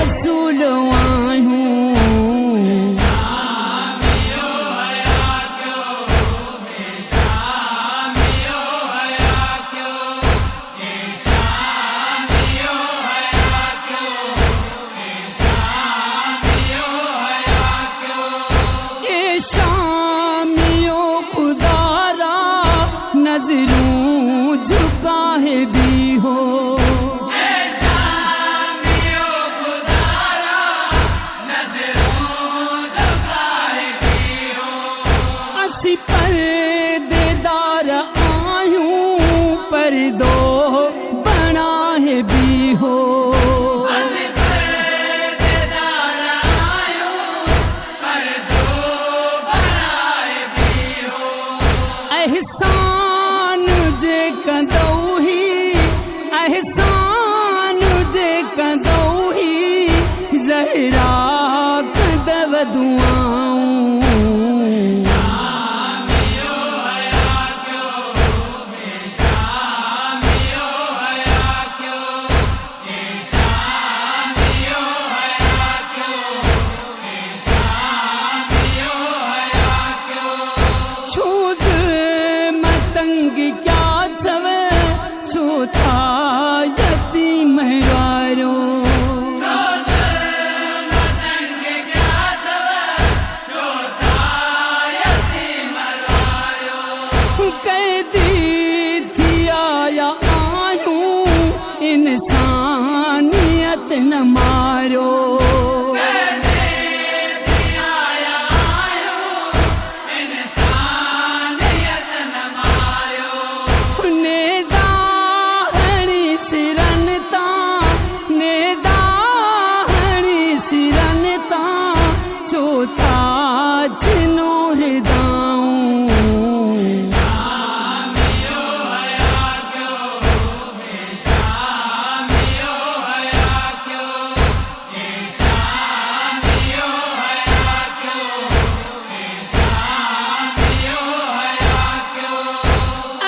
रसूल आयूं। शामियों खुदारा नजरों झुकाए भी हो। शामियों खुदारा नजरों झुकाए भी हो। असी पर्देदार आयूं पर दो बनाए भी हो। एहसान जे कंदौही, एहसान जे कंदौही, ज़हरा कंदव दुआऊं। छूज मतंग क्या चवे छोटा यतीम वारो। कैदी थी आया आयूं इंसानियत न मारो। चौथा जिनो हृदाऊं।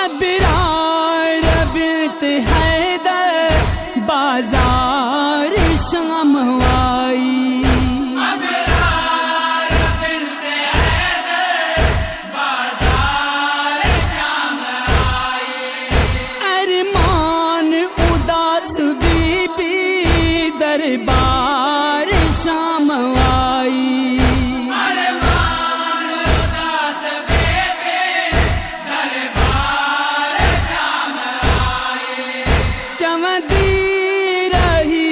अबरार बित हैदर बाजार शाम आई। दरबार शाम आई। अरमान उदास बेबे दरबार शाम आई। चमदी रही